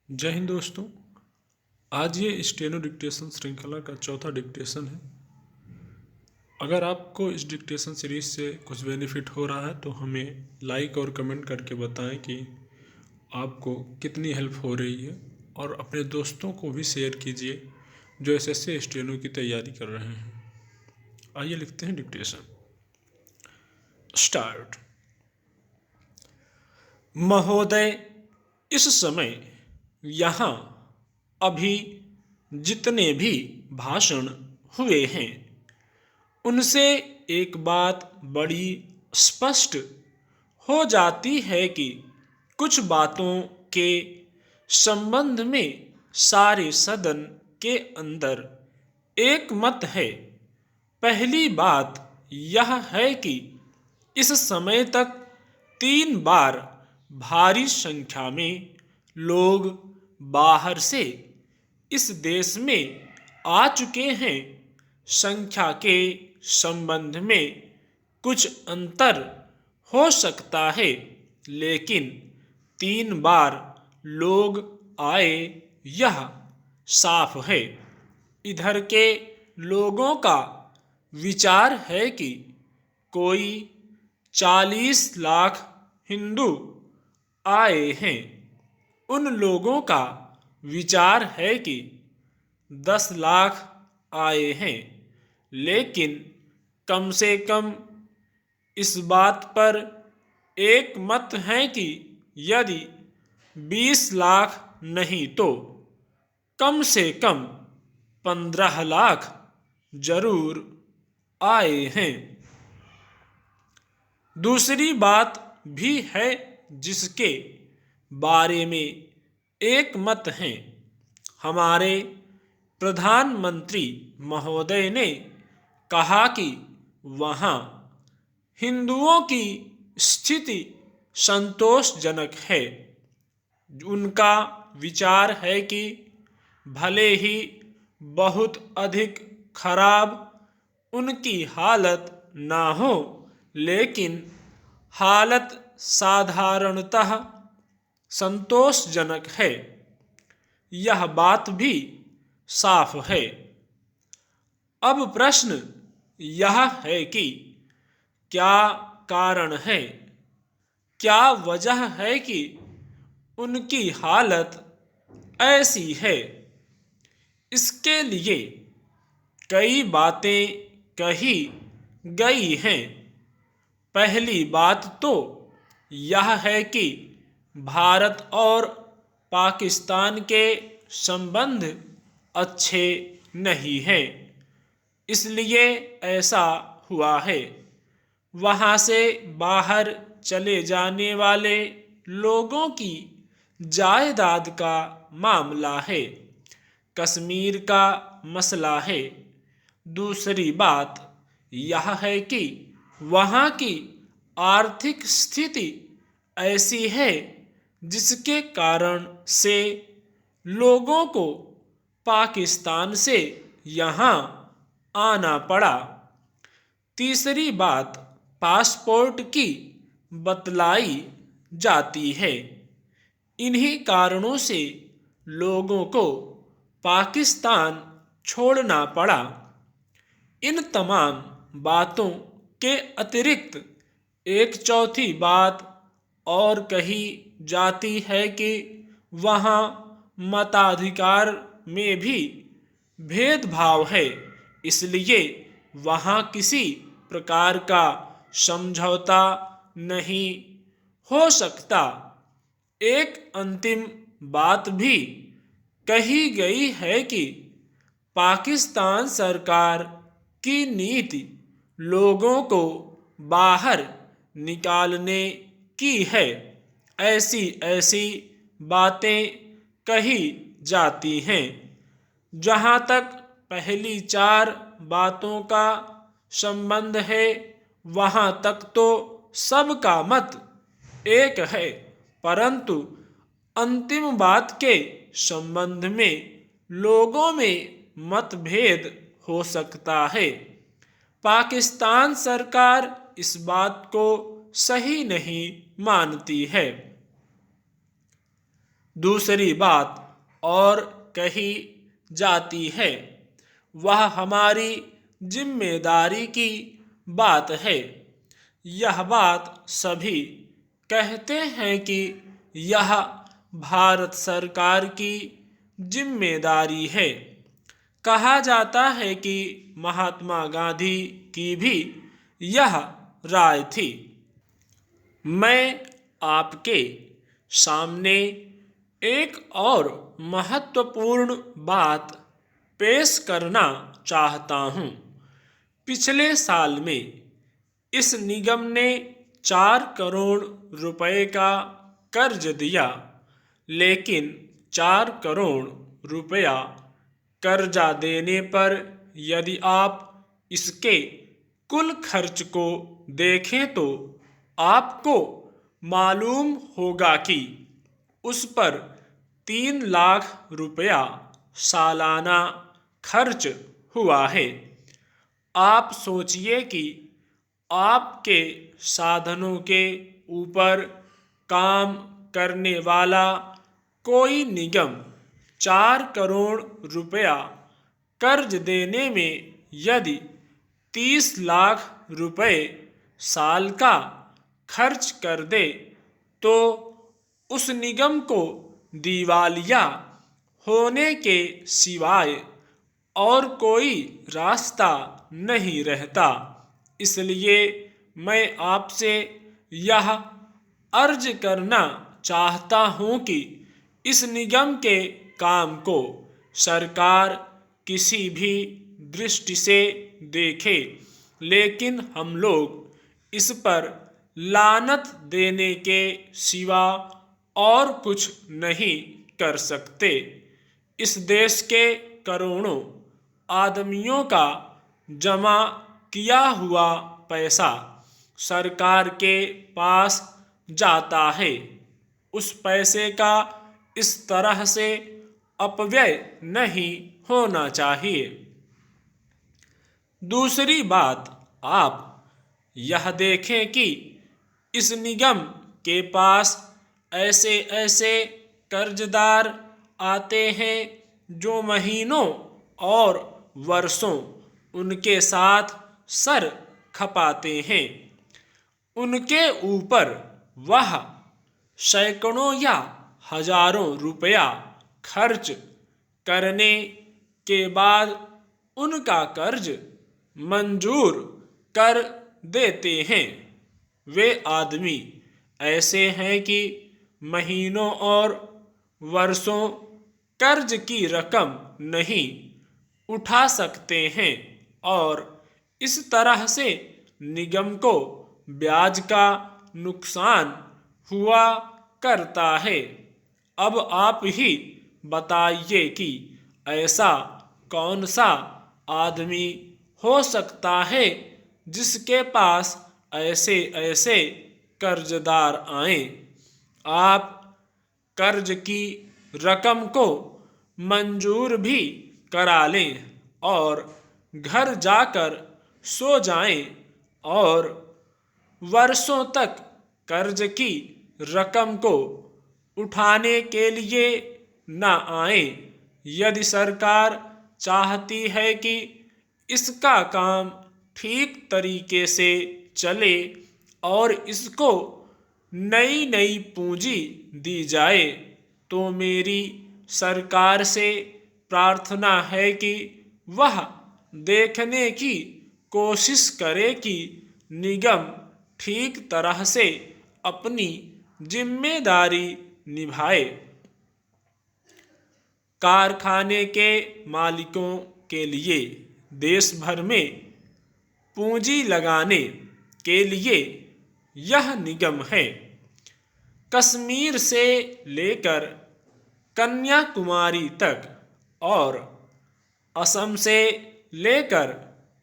जय हिंद दोस्तों। आज ये स्टेनो डिक्टेशन श्रृंखला का चौथा डिक्टेशन है। अगर आपको इस डिक्टेशन सीरीज से कुछ बेनिफिट हो रहा है तो हमें लाइक और कमेंट करके बताएं कि आपको कितनी हेल्प हो रही है, और अपने दोस्तों को भी शेयर कीजिए जो एसएससी स्टेनो की तैयारी कर रहे हैं। आइए लिखते हैं डिक्टेशन। स्टार्ट। महोदय, इस समय यहाँ अभी जितने भी भाषण हुए हैं उनसे एक बात बड़ी स्पष्ट हो जाती है कि कुछ बातों के संबंध में सारे सदन के अंदर एक मत है। पहली बात यह है कि इस समय तक 3 बार भारी संख्या में लोग बाहर से इस देश में आ चुके हैं। संख्या के संबंध में कुछ अंतर हो सकता है, लेकिन 3 बार लोग आए यह साफ है। इधर के लोगों का विचार है कि कोई 40 लाख हिंदू आए हैं। उन लोगों का विचार है कि 10 लाख आए हैं, लेकिन कम से कम इस बात पर एक मत है कि यदि 20 लाख नहीं तो कम से कम 15 लाख जरूर आए हैं। दूसरी बात भी है जिसके बारे में एक मत है। हमारे प्रधानमंत्री महोदय ने कहा कि वहाँ हिंदुओं की स्थिति संतोषजनक है। उनका विचार है कि भले ही बहुत अधिक खराब उनकी हालत ना हो, लेकिन हालत साधारणतः संतोषजनक है। यह बात भी साफ है। अब प्रश्न यह है कि क्या कारण है, क्या वजह है कि उनकी हालत ऐसी है। इसके लिए कई बातें कही गई हैं। पहली बात तो यह है कि भारत और पाकिस्तान के संबंध अच्छे नहीं हैं, इसलिए ऐसा हुआ है। वहाँ से बाहर चले जाने वाले लोगों की जायदाद का मामला है। कश्मीर का मसला है। दूसरी बात यह है कि वहाँ की आर्थिक स्थिति ऐसी है जिसके कारण से लोगों को पाकिस्तान से यहाँ आना पड़ा। तीसरी बात पासपोर्ट की बतलाई जाती है। इन्हीं कारणों से लोगों को पाकिस्तान छोड़ना पड़ा। इन तमाम बातों के अतिरिक्त एक चौथी बात और कही जाती है कि वहाँ मताधिकार में भी भेदभाव है, इसलिए वहाँ किसी प्रकार का समझौता नहीं हो सकता। एक अंतिम बात भी कही गई है कि पाकिस्तान सरकार की नीति लोगों को बाहर निकालने की है। ऐसी ऐसी बातें कही जाती हैं। जहाँ तक पहली 4 बातों का संबंध है, वहाँ तक तो सबका मत एक है, परंतु अंतिम बात के संबंध में लोगों में मतभेद हो सकता है। पाकिस्तान सरकार इस बात को सही नहीं मानती है। दूसरी बात और कही जाती है, वह हमारी जिम्मेदारी की बात है। यह बात सभी कहते हैं कि यह भारत सरकार की जिम्मेदारी है। कहा जाता है कि महात्मा गांधी की भी यह राय थी। मैं आपके सामने एक और महत्वपूर्ण बात पेश करना चाहता हूँ। पिछले साल में इस निगम ने 4 करोड़ रुपए का कर्ज दिया, लेकिन 4 करोड़ रुपया कर्जा देने पर यदि आप इसके कुल खर्च को देखें तो आपको मालूम होगा कि उस पर 3 लाख रुपया सालाना खर्च हुआ है। आप सोचिए कि आपके साधनों के ऊपर काम करने वाला कोई निगम 4 करोड़ रुपया कर्ज देने में यदि 30 लाख रुपए साल का खर्च कर दे तो उस निगम को दिवालिया होने के सिवाय और कोई रास्ता नहीं रहता। इसलिए मैं आपसे यह अर्ज करना चाहता हूँ कि इस निगम के काम को सरकार किसी भी दृष्टि से देखे, लेकिन हम लोग इस पर लानत देने के सिवा और कुछ नहीं कर सकते। इस देश के करोड़ों आदमियों का जमा किया हुआ पैसा सरकार के पास जाता है। उस पैसे का इस तरह से अपव्यय नहीं होना चाहिए। दूसरी बात, आप यह देखें कि इस निगम के पास ऐसे ऐसे कर्जदार आते हैं जो महीनों और वर्षों उनके साथ सर खपाते हैं। उनके ऊपर वह सैकड़ों या हजारों रुपया खर्च करने के बाद उनका कर्ज मंजूर कर देते हैं। वे आदमी ऐसे हैं कि महीनों और वर्षों कर्ज की रकम नहीं उठा सकते हैं और इस तरह से निगम को ब्याज का नुकसान हुआ करता है। अब आप ही बताइए कि ऐसा कौन सा आदमी हो सकता है जिसके पास ऐसे ऐसे कर्जदार आए। आप कर्ज की रकम को मंजूर भी करा लें और घर जाकर सो जाएं और वर्षों तक कर्ज की रकम को उठाने के लिए न आए। यदि सरकार चाहती है कि इसका काम ठीक तरीके से चले और इसको नई नई पूंजी दी जाए, तो मेरी सरकार से प्रार्थना है कि वह देखने की कोशिश करे कि निगम ठीक तरह से अपनी जिम्मेदारी निभाए। कारखाने के मालिकों के लिए देश भर में पूंजी लगाने के लिए यह निगम है। कश्मीर से लेकर कन्याकुमारी तक और असम से लेकर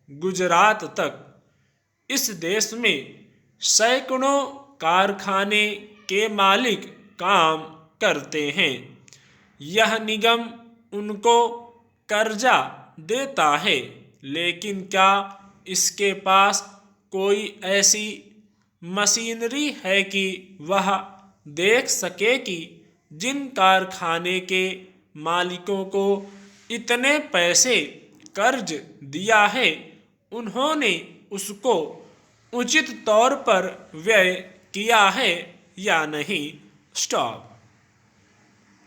गुजरात तक इस देश में सैकड़ों कारखाने के मालिक काम करते हैं। यह निगम उनको कर्जा देता है, लेकिन क्या इसके पास कोई ऐसी मशीनरी है कि वह देख सके कि जिन कारखाने के मालिकों को इतने पैसे कर्ज दिया है उन्होंने उसको उचित तौर पर व्यय किया है या नहीं। स्टॉप।